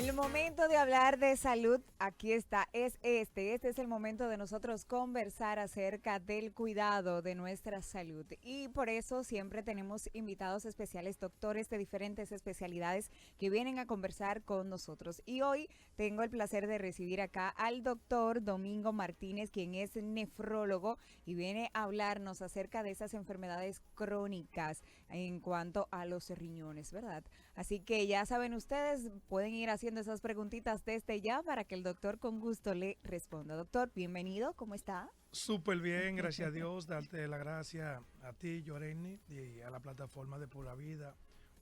El momento de hablar de salud, aquí está, es este es el momento de nosotros conversar acerca del cuidado de nuestra salud y por eso siempre tenemos invitados especiales, doctores de diferentes especialidades que vienen a conversar con nosotros y hoy tengo el placer de recibir acá al doctor Domingo Martínez, quien es nefrólogo y viene a hablarnos acerca de esas enfermedades crónicas en cuanto a los riñones, ¿verdad? Así que ya saben ustedes, pueden ir haciendo esas preguntitas desde ya para que el doctor con gusto le responda. Doctor, bienvenido, ¿cómo está? Súper bien, gracias a Dios, darte la gracia a ti, Yoreni, y a la plataforma de Pura Vida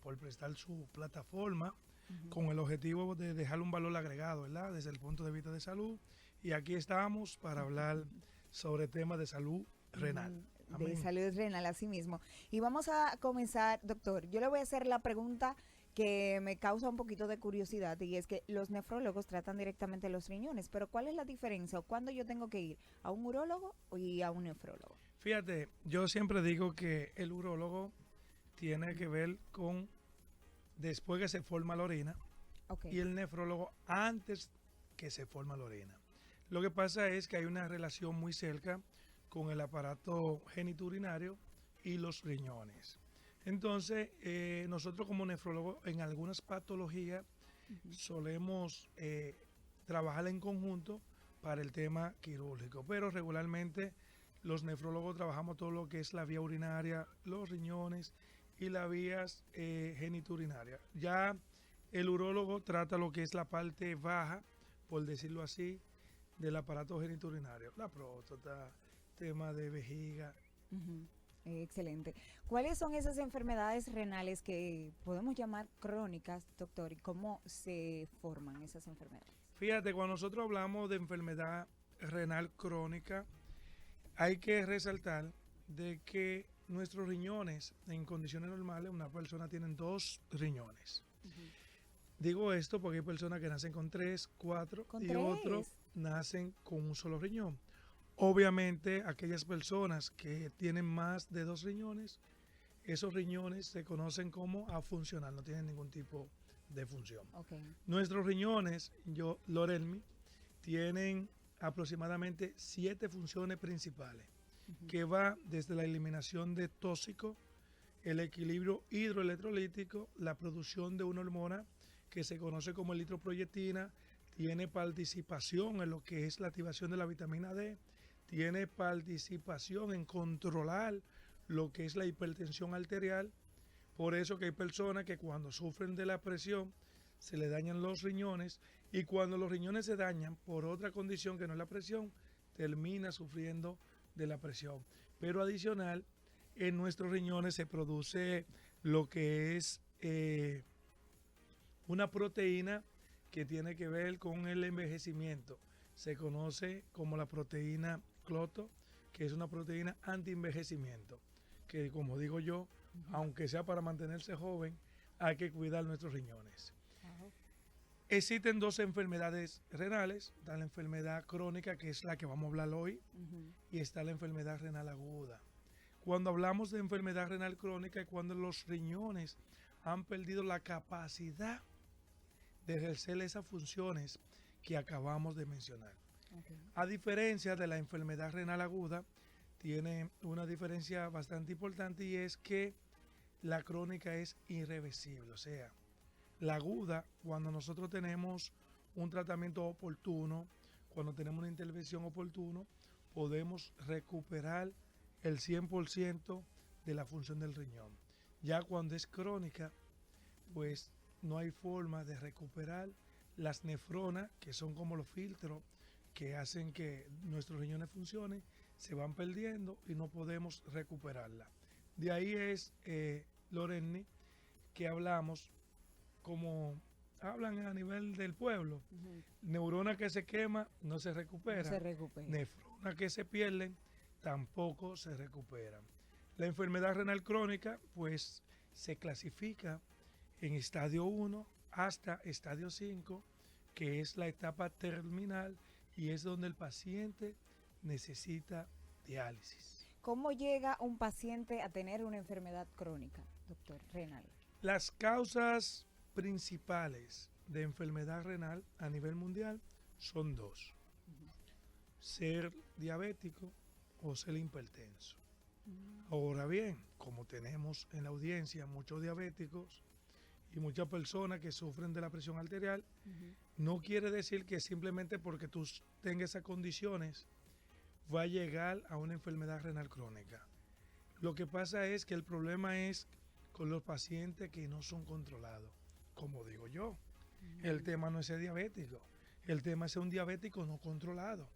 por prestar su plataforma con el objetivo de dejar un valor agregado, ¿verdad? Desde el punto de vista de salud. Y aquí estamos para hablar sobre temas de salud renal. De Amén. salud renal, así mismo. Y vamos a comenzar, doctor. Yo le voy a hacer la pregunta que me causa un poquito de curiosidad y es que los nefrólogos tratan directamente los riñones, pero ¿cuál es la diferencia o cuándo yo tengo que ir a un urólogo y a un nefrólogo? Fíjate, yo siempre digo que el urólogo tiene que ver con después que se forma la orina Ok. y el nefrólogo antes que se forma la orina. Lo que pasa es que hay una relación muy cerca con el aparato genitourinario y los riñones. Entonces, nosotros como nefrólogos en algunas patologías solemos trabajar en conjunto para el tema quirúrgico, pero regularmente los nefrólogos trabajamos todo lo que es la vía urinaria, los riñones y las vías genitourinarias. Ya el urólogo trata lo que es la parte baja, por decirlo así, del aparato genitourinario, la próstata, tema de vejiga. Ujú. Excelente. ¿Cuáles son esas enfermedades renales que podemos llamar crónicas, doctor? ¿Y cómo se forman esas enfermedades? Fíjate, cuando nosotros hablamos de enfermedad renal crónica, hay que resaltar de que nuestros riñones, en condiciones normales, una persona tiene dos riñones. Ujú. Digo esto porque hay personas que nacen con tres, cuatro Con y otros tres. nacen con un solo riñón. Obviamente, aquellas personas que tienen más de dos riñones, esos riñones se conocen como afuncional, no tienen ningún tipo de función. Ok. Nuestros riñones, Lorelmi, tienen aproximadamente 7 funciones principales, Ujú. que va desde la eliminación de tóxicos, el equilibrio hidroelectrolítico, la producción de una hormona que se conoce como eritropoyetina, tiene participación en lo que es la activación de la vitamina D, tiene participación en controlar lo que es la hipertensión arterial. Por eso que hay personas que cuando sufren de la presión se le dañan los riñones y cuando los riñones se dañan por otra condición que no es la presión, termina sufriendo de la presión. Pero adicional, en nuestros riñones se produce lo que es una proteína que tiene que ver con el envejecimiento. Se conoce como la proteína cloto, que es una proteína anti-envejecimiento, que como digo yo, aunque sea para mantenerse joven, hay que cuidar nuestros riñones. Wow. Existen dos enfermedades renales, está la enfermedad crónica, que es la que vamos a hablar hoy, Ujú. y está la enfermedad renal aguda. Cuando hablamos de enfermedad renal crónica es cuando los riñones han perdido la capacidad de ejercer esas funciones que acabamos de mencionar. Ok. A diferencia de la enfermedad renal aguda, tiene una diferencia bastante importante y es que la crónica es irreversible. O sea, la aguda, cuando nosotros tenemos un tratamiento oportuno, cuando tenemos una intervención oportuna, podemos recuperar el 100% de la función del riñón. Ya cuando es crónica, pues no hay forma de recuperar las nefronas, que son como los filtros que hacen que nuestros riñones funcionen, se van perdiendo y no podemos recuperarla. De ahí es, Lorenny, que hablamos como hablan a nivel del pueblo. Ujú. Neurona que se quema no se No se recupera. recupera. Nefronas que se pierden tampoco se recuperan. La enfermedad renal crónica pues se clasifica en estadio 1 hasta estadio 5, que es la etapa terminal y es donde el paciente necesita diálisis. ¿Cómo llega un paciente a tener una enfermedad crónica, doctor renal? Las causas principales de enfermedad renal a nivel mundial son dos: ser diabético o ser hipertenso. Ahora bien, como tenemos en la audiencia muchos diabéticos y muchas personas que sufren de la presión arterial, no quiere decir que simplemente porque tú tengas esas condiciones va a llegar a una enfermedad renal crónica. Lo que pasa es que el problema es con los pacientes que no son controlados. Como digo yo, el tema no es ser diabético, el tema es ser un diabético no controlado.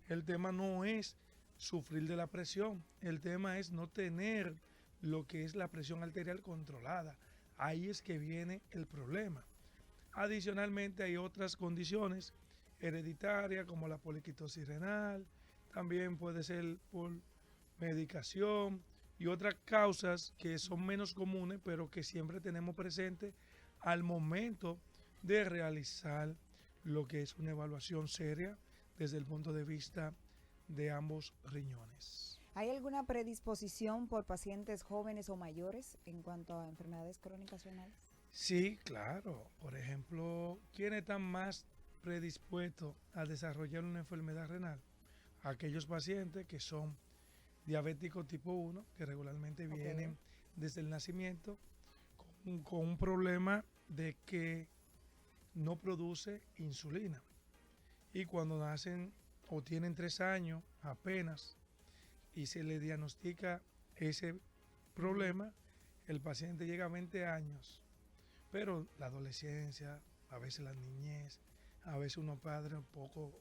El tema no es sufrir de la presión, el tema es no tener lo que es la presión arterial controlada. Ahí es que viene el problema. Adicionalmente hay otras condiciones hereditarias como la poliquitosis renal, también puede ser por medicación y otras causas que son menos comunes, pero que siempre tenemos presente al momento de realizar lo que es una evaluación seria desde el punto de vista de ambos riñones. ¿Hay alguna predisposición por pacientes jóvenes o mayores en cuanto a enfermedades crónicas renales? Sí, claro. Por ejemplo, ¿quiénes están más predispuestos a desarrollar una enfermedad renal? Aquellos pacientes que son diabéticos tipo 1, que regularmente vienen desde el nacimiento con un problema de que no produce insulina. Y cuando nacen o tienen 3 años apenas y se le diagnostica ese problema, el paciente llega a 20 años. Pero la adolescencia, a veces la niñez, a veces unos padres un poco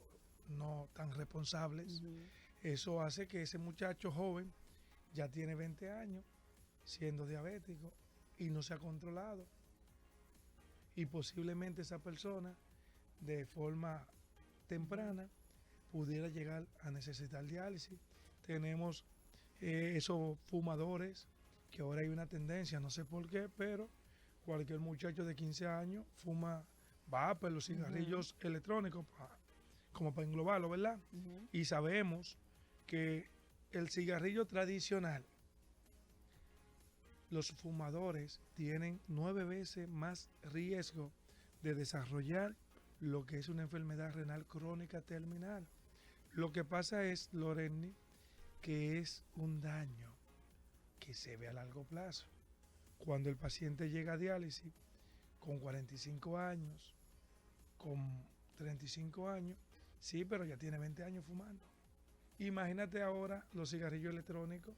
no tan responsables, eso hace que ese muchacho joven ya tiene 20 años siendo diabético y no se ha controlado. Y posiblemente esa persona de forma temprana pudiera llegar a necesitar diálisis. Tenemos esos fumadores, que ahora hay una tendencia, no sé por qué, pero cualquier muchacho de 15 años fuma vapor, los cigarrillos electrónicos, como para englobarlo, ¿verdad? Y sabemos que el cigarrillo tradicional, los fumadores tienen 9 veces más riesgo de desarrollar lo que es una enfermedad renal crónica terminal. Lo que pasa es, Loreni, que es un daño que se ve a largo plazo. Cuando el paciente llega a diálisis con 45 años, con 35 años, sí, pero ya tiene 20 años fumando. Imagínate ahora los cigarrillos electrónicos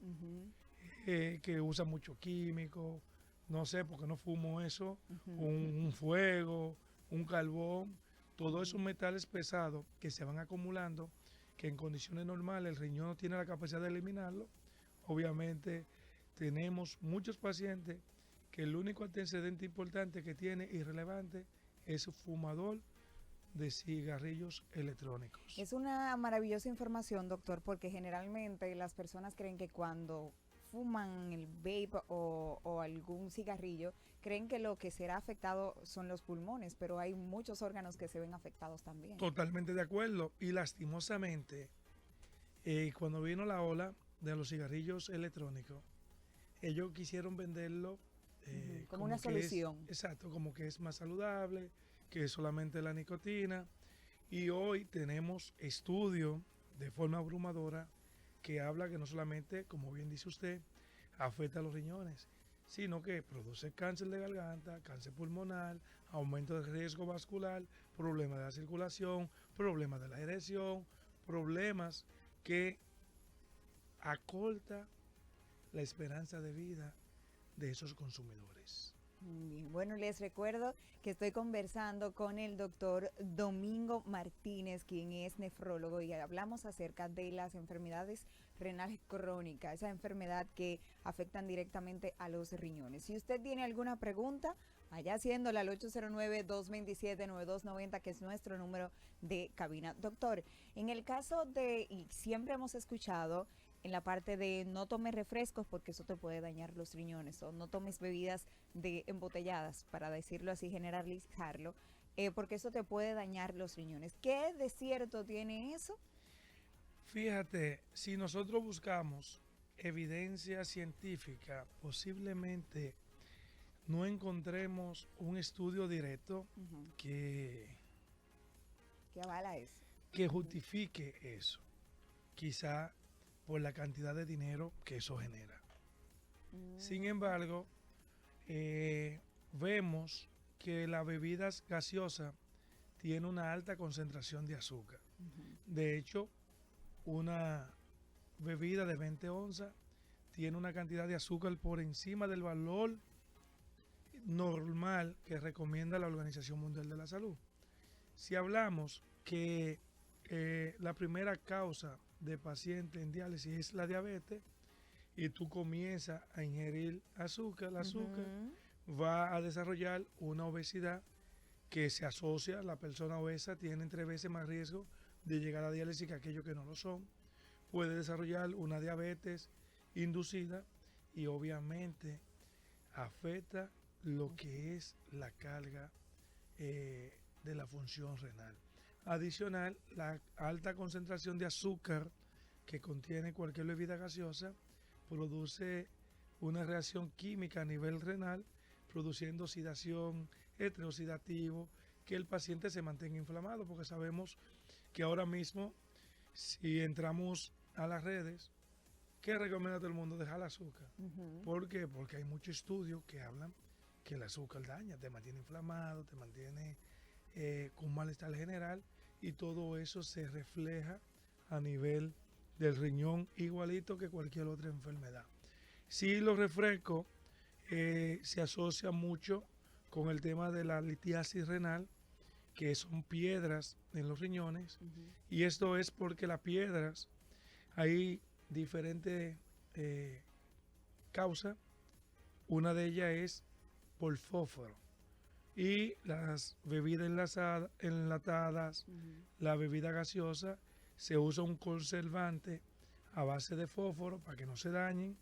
que usan mucho químico, no sé por qué no fumo eso, un fuego, un carbón, todos esos metales pesados que se van acumulando, que en condiciones normales el riñón no tiene la capacidad de eliminarlo. Obviamente tenemos muchos pacientes que el único antecedente importante que tiene y relevante es fumador de cigarrillos electrónicos. Es una maravillosa información, doctor, porque generalmente las personas creen que cuando fuman el vape o algún cigarrillo, creen que lo que será afectado son los pulmones, pero hay muchos órganos que se ven afectados también. Totalmente de acuerdo. Y lastimosamente, cuando vino la ola de los cigarrillos electrónicos, ellos quisieron venderlo como una solución. Exacto, como que es más saludable, que es solamente la nicotina. Y hoy tenemos estudios de forma abrumadora que habla que no solamente, como bien dice usted, afecta a los riñones, sino que produce cáncer de garganta, cáncer pulmonar, aumento del riesgo vascular, problemas de la circulación, problemas de la erección, problemas que acorta la esperanza de vida de esos consumidores. Bien, bueno, les recuerdo que estoy conversando con el doctor Domingo Martínez, quien es nefrólogo, y hablamos acerca de las enfermedades renales crónicas, esa enfermedad que afectan directamente a los riñones. Si usted tiene alguna pregunta, vaya haciéndola al 809-227-9290, que es nuestro número de cabina. Doctor, en el caso de, y siempre hemos escuchado en la parte de no tomes refrescos porque eso te puede dañar los riñones, o no tomes bebidas embotelladas, para decirlo así, generalizarlo, porque eso te puede dañar los riñones. ¿Qué de cierto tiene eso? Fíjate, si nosotros buscamos evidencia científica, posiblemente no encontremos un estudio directo Ujú. que, ¿Qué avala eso? que justifique eso, quizá por la cantidad de dinero que eso genera. Sin Mm, embargo, vemos que las bebidas gaseosas tienen una alta concentración de azúcar. ujú. De hecho, una bebida de 20 onzas tiene una cantidad de azúcar por encima del valor normal que recomienda la Organización Mundial de la Salud. Si hablamos que la primera causa de paciente en diálisis es la diabetes y tú comienzas a ingerir azúcar, el azúcar Ujú. va a desarrollar una obesidad que se asocia, la persona obesa tiene 3 veces más riesgo de llegar a diálisis que aquellos que no lo son. Puede desarrollar una diabetes inducida y obviamente afecta lo que es la carga de la función renal. Adicional, la alta concentración de azúcar que contiene cualquier bebida gaseosa produce una reacción química a nivel renal, produciendo oxidación, estrés oxidativo, que el paciente se mantenga inflamado, porque sabemos que ahora mismo, si entramos a las redes, ¿qué recomienda todo el mundo? Dejar el azúcar. Ujú. ¿Por qué? Porque hay muchos estudios que hablan que el azúcar daña, te mantiene inflamado, te mantiene con malestar general y todo eso se refleja a nivel del riñón igualito que cualquier otra enfermedad. Sí, los refrescos se asocian mucho con el tema de la litiasis renal, que son piedras en los riñones, Ujú. y esto es porque las piedras, hay diferentes causas, una de ellas es por fósforo. Y las bebidas enlatadas, Ujú. la bebida gaseosa, se usa un conservante a base de fósforo para que no se dañen,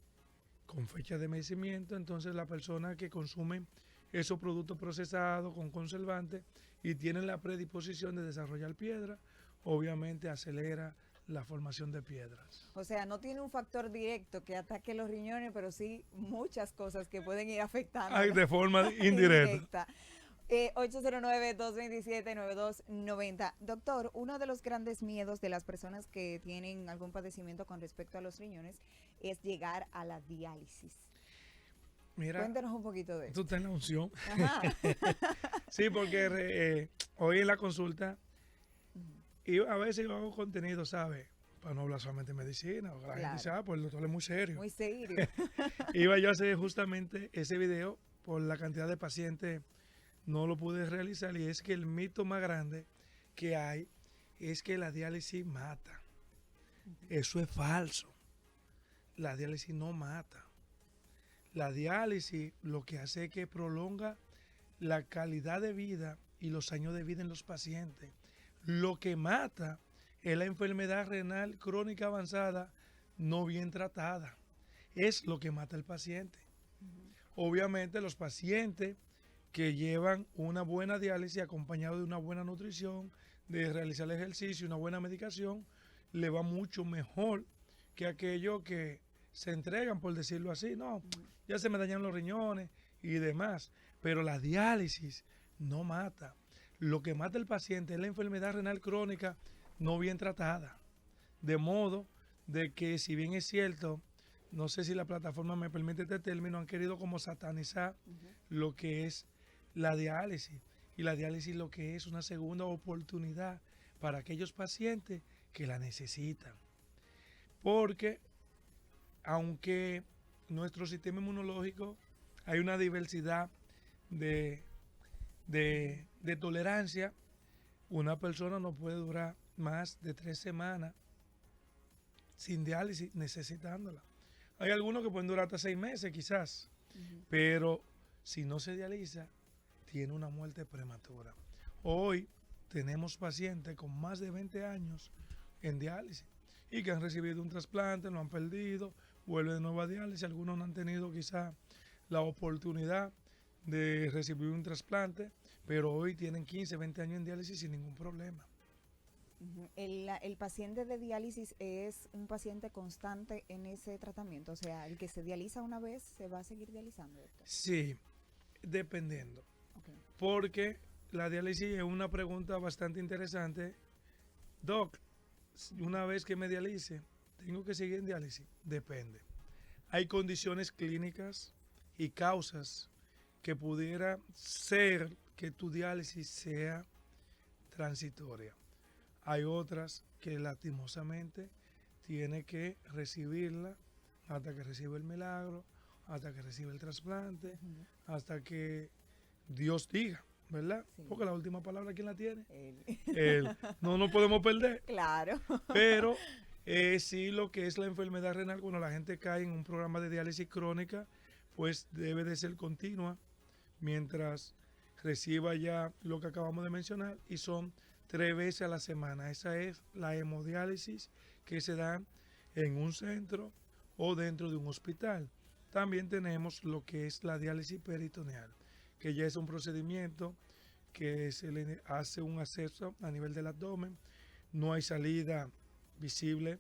con fecha de vencimiento. Entonces la persona que consume esos productos procesados con conservantes y tienen la predisposición de desarrollar piedra, obviamente acelera la formación de piedras. O sea, no tiene un factor directo que ataque los riñones, pero sí muchas cosas que pueden ir Ay, afectándolos. de forma indirecta. Indirecta. 809-227-9290. Doctor, uno de los grandes miedos de las personas que tienen algún padecimiento con respecto a los riñones es llegar a la diálisis. Mira, Cuéntanos un poquito de tú eso. estás en la unción. Ajá. Sí, porque hoy en la consulta, Ujú. y a veces yo hago contenido, ¿sabes? Para no hablar solamente de medicina, o la gente dice, Claro, ah, pues el doctor es muy serio. muy serio. Iba yo a hacer justamente ese video por la cantidad de pacientes, no lo pude realizar, y es que el mito más grande que hay es que la diálisis mata. Eso es falso. La diálisis no mata. La diálisis lo que hace es que prolonga la calidad de vida y los años de vida en los pacientes. Lo que mata es la enfermedad renal crónica avanzada no bien tratada. Es lo que mata al paciente. Ujú. Obviamente los pacientes que llevan una buena diálisis acompañado de una buena nutrición, de realizar el ejercicio, una buena medicación, le va mucho mejor que aquellos que se entregan, por decirlo así. No, Ujú. ya se me dañan los riñones y demás. Pero la diálisis no mata. Lo que mata al paciente es la enfermedad renal crónica no bien tratada. De modo de que, si bien es cierto, no sé si la plataforma me permite este término, han querido como satanizar Ujú. lo que es la diálisis. Y la diálisis lo que es una segunda oportunidad para aquellos pacientes que la necesitan. Porque aunque nuestro sistema inmunológico hay una diversidad de, de tolerancia, una persona no puede durar más de 3 semanas sin diálisis necesitándola. Hay algunos que pueden durar hasta 6 meses quizás, Ujú. pero si no se dializa, tiene una muerte prematura. Hoy tenemos pacientes con más de 20 años en diálisis y que han recibido un trasplante, lo han perdido, vuelven de nuevo a diálisis. Algunos no han tenido quizá la oportunidad de recibir un trasplante, pero hoy tienen 15, 20 años en diálisis sin ningún problema. Ujú. El paciente de diálisis es un paciente constante en ese tratamiento, o sea, el que se dializa una vez se va a seguir dializando, doctor. Sí, dependiendo, Okay. porque la diálisis es una pregunta bastante interesante. Doc, una vez que me dialice, ¿tengo que seguir en diálisis? Depende. Hay condiciones clínicas y causas que pudiera ser que tu diálisis sea transitoria. Hay otras que lastimosamente tiene que recibirla hasta que reciba el milagro, hasta que reciba el trasplante, Ujú. hasta que Dios diga, ¿verdad? Sí. Porque la última palabra, ¿quién la tiene? Él. Él. No nos podemos perder. Claro. Pero sí, lo que es la enfermedad renal, cuando la gente cae en un programa de diálisis crónica, pues debe de ser continua mientras reciba ya lo que acabamos de mencionar, y son 3 veces a la semana. Esa es la hemodiálisis que se da en un centro o dentro de un hospital. También tenemos lo que es la diálisis peritoneal, que ya es un procedimiento que se le hace un acceso a nivel del abdomen. No hay salida visible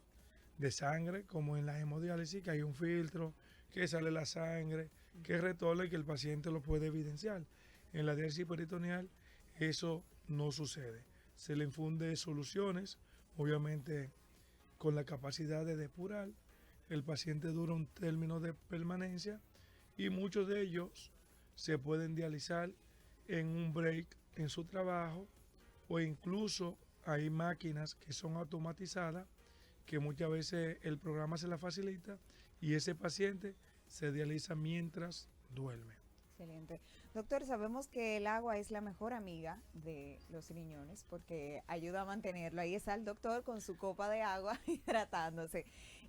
de sangre como en la hemodiálisis, que hay un filtro, que sale la sangre, que retorna y que el paciente lo puede evidenciar. En la diálisis peritoneal eso no sucede. Se le infunde soluciones, obviamente con la capacidad de depurar. El paciente dura un término de permanencia y muchos de ellos se pueden dializar en un break en su trabajo, o incluso hay máquinas que son automatizadas que muchas veces el programa se la facilita y ese paciente se dializa mientras duerme. Excelente. Doctor, sabemos que el agua es la mejor amiga de los riñones porque ayuda a mantenerlo. Ahí está el doctor con su copa de agua hidratándose.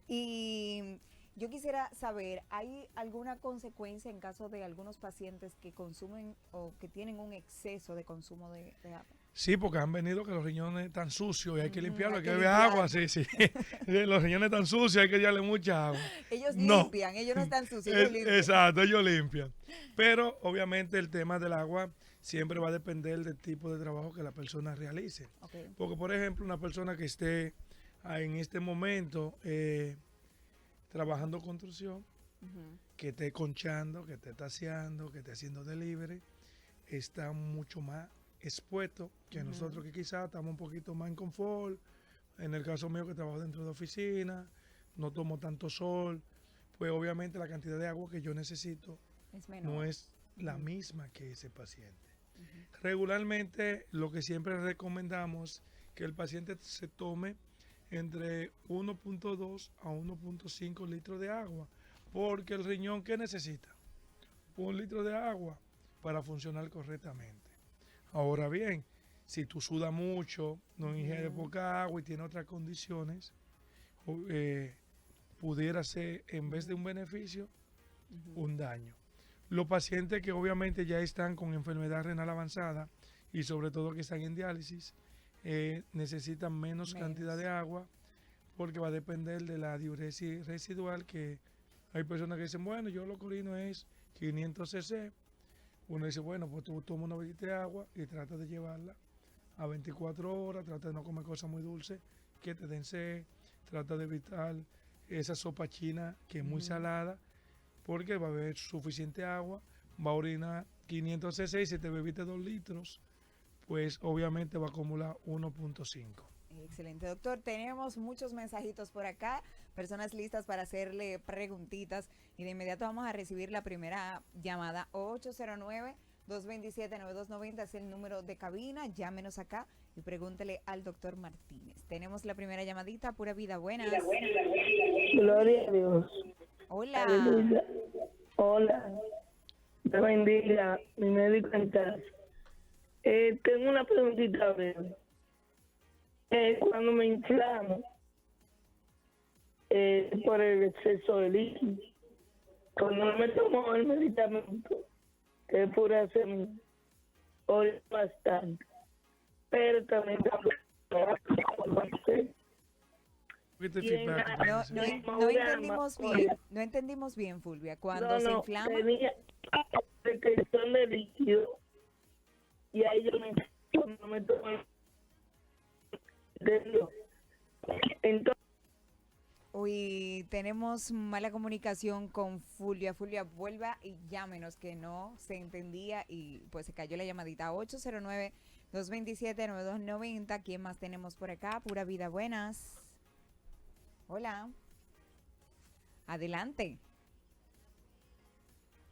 Y yo quisiera saber, ¿hay alguna consecuencia en caso de algunos pacientes que consumen o que tienen un exceso de consumo de agua? Sí, porque han venido que los riñones están sucios y hay que limpiarlo, Hay hay que que beber limpiar. agua, sí, sí. Los riñones están sucios, hay que darle mucha agua. Ellos No, limpian, ellos no están sucios, ellos limpian. exacto, ellos limpian. Pero obviamente el tema del agua siempre va a depender del tipo de trabajo que la persona realice. Okay. Porque, por ejemplo, una persona que esté en este momento trabajando construcción, Ujú. que esté conchando, que esté taseando, que esté haciendo delivery, está mucho más expuesto que Ujú. nosotros, que quizás estamos un poquito más en confort. En el caso mío, que trabajo dentro de oficina, no tomo tanto sol, pues obviamente la cantidad de agua que yo necesito Es no menor. es la Ujú. misma que ese paciente. Ujú. Regularmente lo que siempre recomendamos que el paciente se tome entre 1.2 a 1.5 litros de agua, porque el riñón, ¿qué necesita? 1 litro de agua para funcionar correctamente. Ahora bien, si tú sudas mucho, no ingieres Ujú. poca agua y tienes otras condiciones, eh, pudiera ser, en vez de un beneficio, Ujú. un daño. Los pacientes que obviamente ya están con enfermedad renal avanzada y sobre todo que están en diálisis, necesitan menos cantidad Menos. de agua, porque va a depender de la diuresis residual, que hay personas que dicen, bueno, yo lo que orino es 500 cc. Uno dice, bueno, pues tú toma una botellita de agua y trata de llevarla a 24 horas, trata de no comer cosas muy dulces que te den sed, trata de evitar esa sopa china que es muy Ujú. salada, porque va a haber suficiente agua, va a orinar 500 cc y si te bebiste 2 litros, pues obviamente va a acumular 1.5. Excelente, doctor. Tenemos muchos mensajitos por acá, personas listas para hacerle preguntitas y de inmediato vamos a recibir la primera llamada. 809-227-9290 es el número de cabina. Llámenos acá y pregúntele al doctor Martínez. Tenemos la primera llamadita, pura vida, buenas. Gloria a Dios. Hola. Aleluya. Hola. Dios bendiga. Mi médico en casa. Tengo una preguntita breve. Cuando me inflamo por el exceso de líquido, cuando no me tomo el medicamento, que es pura semilla, oro bastante. Pero también y en Feedback, No, parece. no, en no Maurama, entendimos oye, bien, no entendimos bien, Fulvia. Cuando no, se no, inflama, tenía retención de líquido y ahí yo no me tomo el líquido. Entonces, Hoy tenemos mala comunicación con Fulvia. Fulvia, vuelva y llámenos, que no se entendía y pues se cayó la llamadita. 809-227-9290. ¿Quién más tenemos por acá? Pura vida, buenas. Hola. Adelante.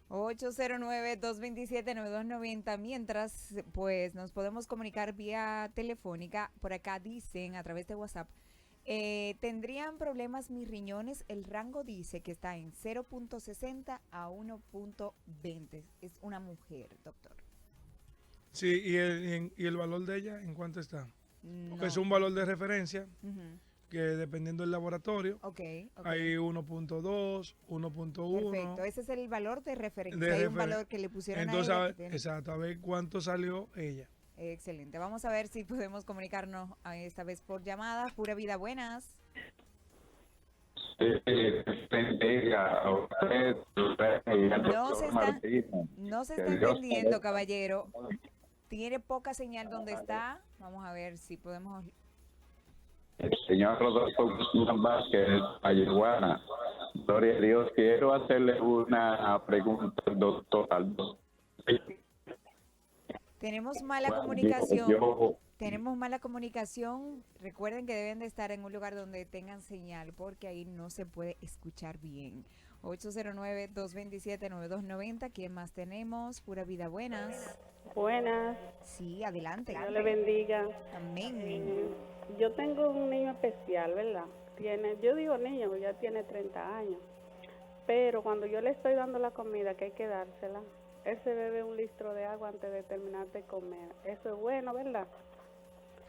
809-227-9290. Mientras, pues nos podemos comunicar vía telefónica. Por acá dicen a través de WhatsApp. ¿Tendrían problemas mis riñones? El rango dice que está en 0.60 a 1.20. Es una mujer, doctor. Sí, y el valor de ella, ¿en cuánto está? Porque No. es un valor de referencia Ujú. que dependiendo del laboratorio, Ok. hay 1.2, 1.1. Perfecto. Ese es el valor de referencia. De Hay un referen- valor que le pusieron Entonces, a ella. Que tiene- exacto, a ver cuánto salió ella. Excelente. Vamos a ver si podemos comunicarnos esta vez por llamada. Pura vida, buenas. Bendiga a usted, y al No doctor se está, Martínez. no se Que está Dios entendiendo, te caballero. Tiene poca señal donde está. Vamos a ver si podemos. El señor Rodolfo Guzmán Vázquez, Ayaguana. Gloria a Dios. Quiero hacerle una pregunta al doctor. Tenemos mala Bueno, comunicación. yo- Tenemos mala comunicación. Recuerden que deben de estar en un lugar donde tengan señal porque ahí no se puede escuchar bien. 809-227-9290. ¿Quién más tenemos? Pura vida, buenas. Buenas, Sí, adelante. Dios le bendiga. Amén. Yo tengo un niño especial, ¿verdad? Yo digo niño, ya tiene 30 años. Pero cuando yo le estoy dando la comida, que hay que dársela, él se bebe un litro de agua antes de terminar de comer. Eso es bueno, ¿verdad?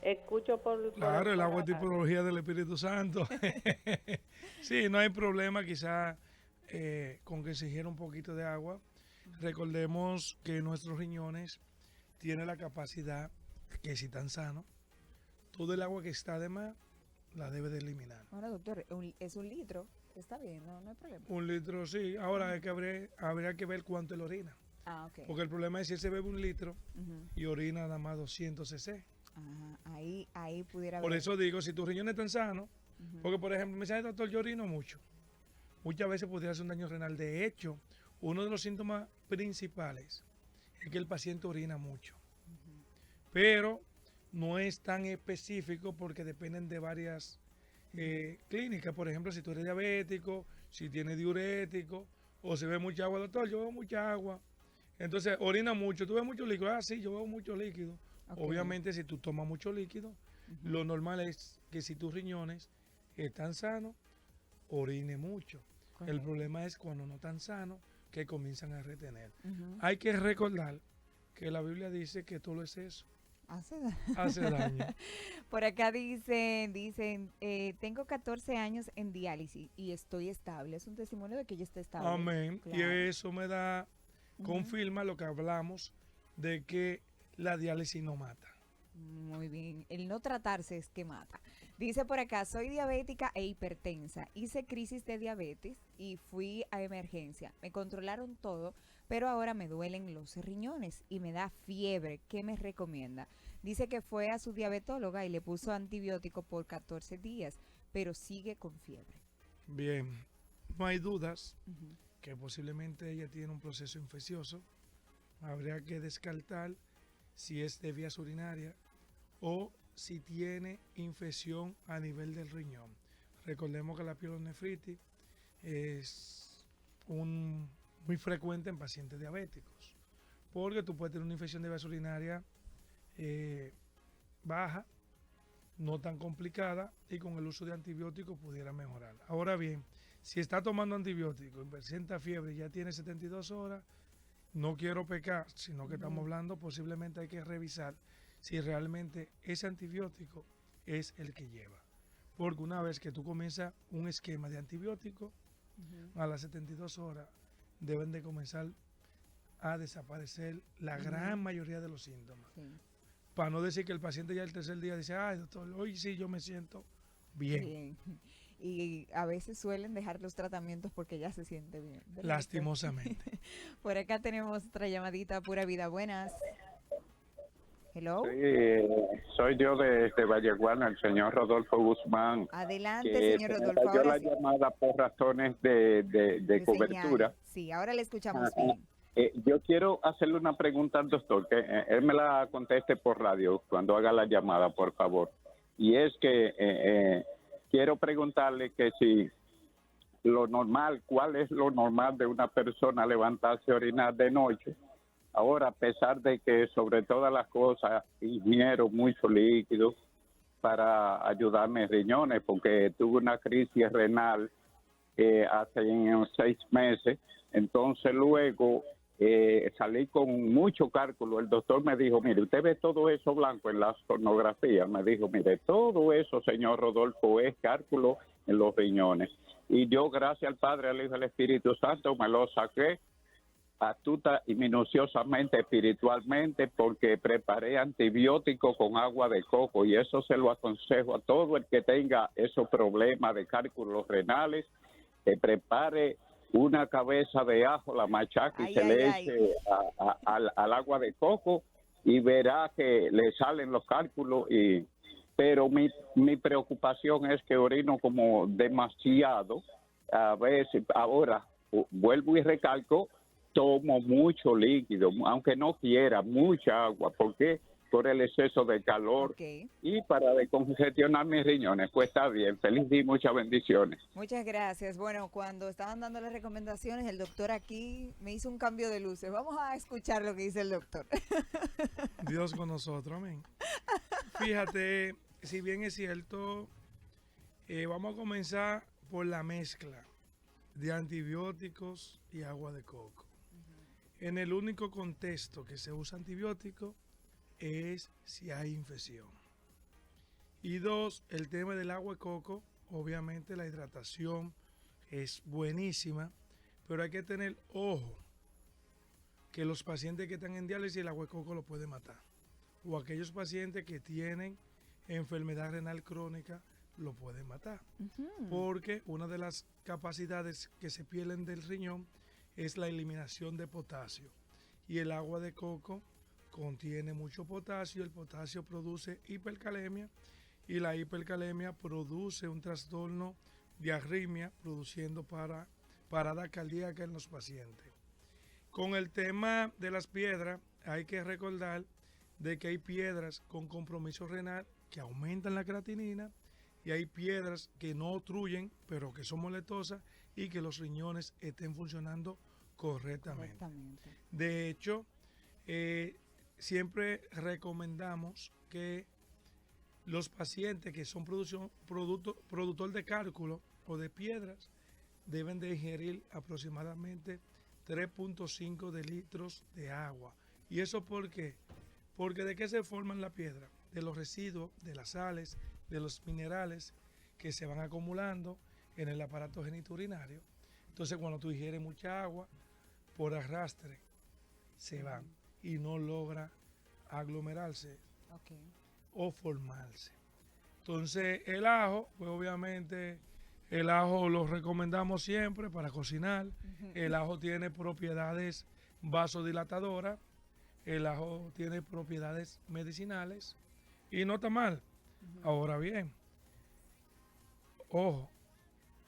Escucho por Claro, el agua es por- tipología del Espíritu Santo. Sí, no hay problema quizá con que se ingiera un poquito de agua. Recordemos que nuestros riñones tienen la capacidad, que si están sanos, todo el agua que está de más la debe de eliminar. Ahora, doctor, es un litro. Está bien, no hay problema. 1 litro, sí. Ahora hay que habría que ver cuánto él orina. Ah, ok. Porque el problema es si él se bebe 1 litro Ujú. y orina nada más 200 cc. Ajá, ahí pudiera Por haber. eso digo, si tus riñones están sanos, Ujú. porque por ejemplo, me dice, "Ay, doctor, yo orino mucho. Muchas veces podría ser un daño renal. De hecho, uno de los síntomas principales es que el paciente orina mucho. Pero no es tan específico porque dependen de varias clínicas. Por ejemplo, si tú eres diabético, si tienes diurético, o si bebe mucha agua, doctor, yo bebo mucha agua. Entonces, orina mucho. ¿Tú bebes mucho líquido? Ah, sí, yo bebo mucho líquido. Ok. Obviamente, si tú tomas mucho líquido, lo normal es que si tus riñones están sanos, orine mucho. El Correcto. problema es cuando no están sanos, que comienzan a retener. Ujú. Hay que recordar que la Biblia dice que todo es eso, Hace hace daño. Por acá dicen, tengo 14 años en diálisis y estoy estable. Es un testimonio de que ella está estable. Amén. Y Claro. eso me da, Ujú. confirma lo que hablamos de que la diálisis no mata. Muy bien. El no tratarse es que mata. Dice por acá, soy diabética e hipertensa. Hice crisis de diabetes y fui a emergencia. Me controlaron todo, pero ahora me duelen los riñones y me da fiebre. ¿Qué me recomienda? Dice que fue a su diabetóloga y le puso antibiótico por 14 días, pero sigue con fiebre. Bien, no hay dudas Ujú. que posiblemente ella tiene un proceso infeccioso. Habría que descartar si es de vías urinarias o si tiene infección a nivel del riñón. Recordemos que la pielonefritis es muy frecuente en pacientes diabéticos, porque tú puedes tener una infección de vías urinarias baja, no tan complicada, y con el uso de antibióticos pudiera mejorar. Ahora bien, si está tomando antibióticos y presenta fiebre y ya tiene 72 horas, no quiero pecar, sino que estamos hablando, posiblemente hay que revisar si realmente ese antibiótico es el que lleva. Porque una vez que tú comienzas un esquema de antibiótico, a las 72 horas deben de comenzar a desaparecer la gran mayoría de los síntomas. Sí. Para no decir que el paciente ya el tercer día dice, ay doctor, hoy sí yo me siento bien. Bien. Y a veces suelen dejar los tratamientos porque ya se siente bien. ¿verdad, doctor? Lastimosamente. Por acá tenemos otra llamadita, pura vida, buenas. Hello. Sí, soy yo de Valleguana, el señor Rodolfo Guzmán, Adelante, que señor se me Rodolfo. cayó Ahora la sí. llamada por razones de De cobertura. señal. Sí, ahora le escuchamos Ajá. bien. Yo quiero hacerle una pregunta al doctor, que él me la conteste por radio cuando haga la llamada, por favor. Y es que quiero preguntarle que si lo normal, ¿cuál es lo normal de una persona levantarse a orinar de noche? Ahora, a pesar de que sobre todas las cosas ingiero mucho líquido para ayudarme en riñones, porque tuve una crisis renal hace 6 meses, entonces luego salí con mucho cálculo. El doctor me dijo, mire, usted ve todo eso blanco en la sonografía, me dijo, mire, todo eso, señor Rodolfo, es cálculo en los riñones. Y yo, gracias al Padre, al Hijo y al Espíritu Santo, me lo saqué astuta y minuciosamente espiritualmente, porque preparé antibiótico con agua de coco, y eso se lo aconsejo a todo el que tenga esos problemas de cálculos renales, que prepare una cabeza de ajo, la machaca y Ay, se ay, le ay. eche al agua de coco, y verá que le salen los cálculos. Pero mi preocupación es que orino como demasiado. A veces, ahora vuelvo y recalco, tomo mucho líquido, aunque no quiera, mucha agua, porque por el exceso de calor Ok. y para descongestionar mis riñones. Pues está bien, feliz día y muchas bendiciones. Muchas gracias. Bueno, cuando estaban dando las recomendaciones, el doctor aquí me hizo un cambio de luces. Vamos a escuchar lo que dice el doctor. Dios con nosotros, amén. Fíjate, si bien es cierto, vamos a comenzar por la mezcla de antibióticos y agua de coco. En el único contexto que se usa antibiótico es si hay infección. Y dos, el tema del agua de coco, obviamente la hidratación es buenísima, pero hay que tener ojo que los pacientes que están en diálisis el agua de coco lo puede matar. O aquellos pacientes que tienen enfermedad renal crónica lo pueden matar. Porque una de las capacidades que se pierden del riñón es la eliminación de potasio. Y el agua de coco contiene mucho potasio. El potasio produce hipercalemia y la hipercalemia produce un trastorno de arritmia, produciendo parada cardíaca en los pacientes. Con el tema de las piedras, hay que recordar de que hay piedras con compromiso renal que aumentan la creatinina, y hay piedras que no obstruyen, pero que son molestosas y que los riñones estén funcionando correctamente. De hecho, siempre recomendamos que los pacientes que son productor de cálculo o de piedras deben de ingerir aproximadamente 3.5 de litros de agua. ¿Y eso por qué? Porque ¿de qué se forman la piedra? De los residuos, de las sales, de los minerales que se van acumulando en el aparato genitourinario. Entonces, cuando tú ingieres mucha agua, por arrastre se van y no logra aglomerarse o formarse. Entonces, el ajo, pues obviamente el ajo lo recomendamos siempre para cocinar. El ajo tiene propiedades vasodilatadoras, el ajo tiene propiedades medicinales y no está mal. Ahora bien, ojo,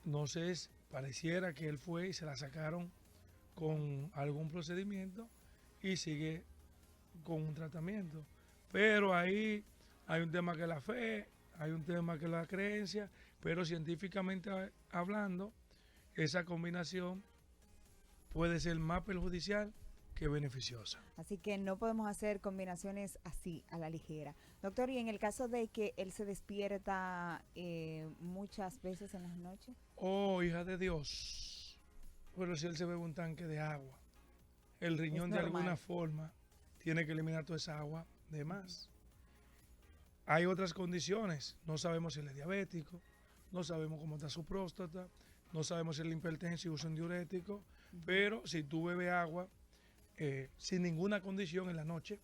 no sé, pareciera que él fue y se la sacaron con algún procedimiento y sigue con un tratamiento. Pero ahí hay un tema que es la fe, hay un tema que es la creencia, pero científicamente hablando, esa combinación puede ser más perjudicial que beneficiosa. Así que no podemos hacer combinaciones así, a la ligera. Doctor, ¿y en el caso de que él se despierta muchas veces en las noches? Oh, hija de Dios. Pero si él se bebe un tanque de agua, el riñón de alguna forma tiene que eliminar toda esa agua de más. Hay otras condiciones. No sabemos si él es diabético, no sabemos cómo está su próstata, no sabemos si él es hipertenso y usa un diurético, pero si tú bebes agua sin ninguna condición en la noche,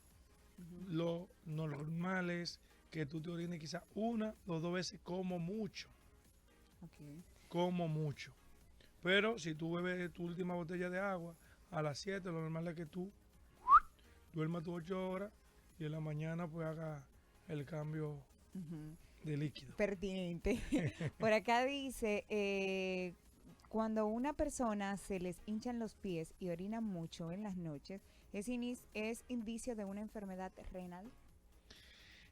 lo normal es que tú te orines quizás 1 o 2 veces como mucho. Como mucho. Pero si tú bebes tu última botella de agua a las 7, lo normal es que tú duermas tus 8 horas y en la mañana pues haga el cambio Ujú. de líquido. Pertinente. Por acá dice, cuando una persona se les hinchan los pies y orina mucho en las noches, ¿es indicio de una enfermedad renal?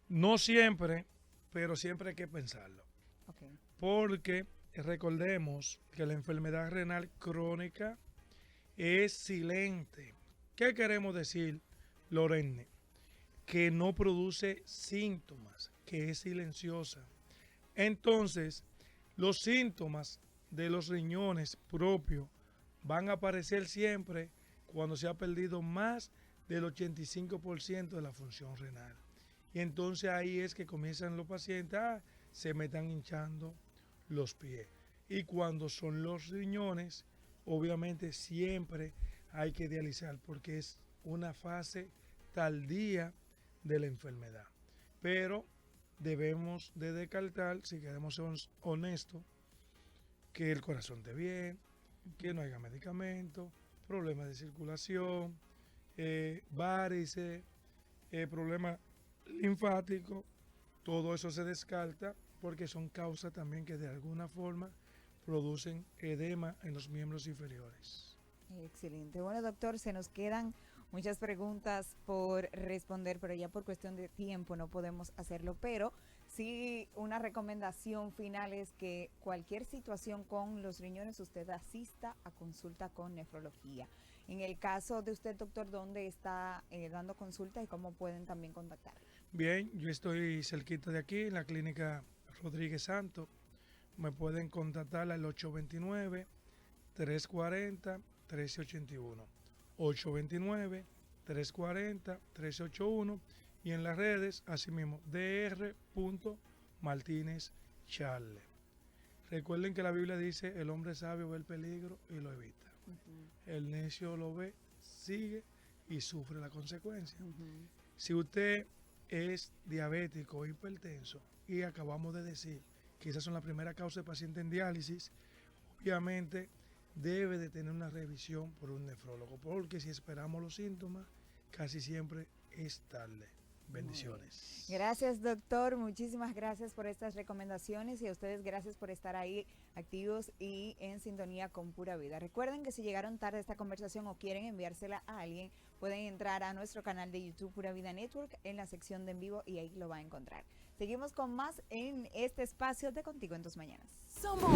No siempre, pero siempre hay que pensarlo. Ok. Porque recordemos que la enfermedad renal crónica es silente. ¿Qué queremos decir, Lorene? Que no produce síntomas, que es silenciosa. Entonces, los síntomas de los riñones propios van a aparecer siempre cuando se ha perdido más del 85% de la función renal. Y entonces ahí es que comienzan los pacientes, se me están hinchando los pies. Y cuando son los riñones, obviamente siempre hay que dializar porque es una fase tardía de la enfermedad. Pero debemos de descartar, si queremos ser honestos, que el corazón esté bien, que no haya medicamentos, problemas de circulación, varices, problemas linfáticos, todo eso se descarta porque son causas también que de alguna forma producen edema en los miembros inferiores. Excelente. Bueno, doctor, se nos quedan muchas preguntas por responder, pero ya por cuestión de tiempo no podemos hacerlo. Pero sí, una recomendación final es que cualquier situación con los riñones, usted asista a consulta con nefrología. En el caso de usted, doctor, ¿dónde está dando consulta y cómo pueden también contactar? Bien, yo estoy cerquita de aquí, en la clínica Rodríguez Santo. Me pueden contactar al 829-340-1381. 829-340-1381 y en las redes, asimismo, dr.martínez Charle. Recuerden que la Biblia dice, el hombre sabio ve el peligro y lo evita. El necio lo ve, sigue y sufre la consecuencia. Si usted es diabético o hipertenso y acabamos de decir que esas son las primeras causas de paciente en diálisis, obviamente debe de tener una revisión por un nefrólogo, porque si esperamos los síntomas, casi siempre es tarde. Bendiciones. Gracias, doctor. Muchísimas gracias por estas recomendaciones y a ustedes gracias por estar ahí activos y en sintonía con Pura Vida. Recuerden que si llegaron tarde a esta conversación o quieren enviársela a alguien, pueden entrar a nuestro canal de YouTube Pura Vida Network en la sección de en vivo y ahí lo va a encontrar. Seguimos con más en este espacio de Contigo en tus mañanas. Somos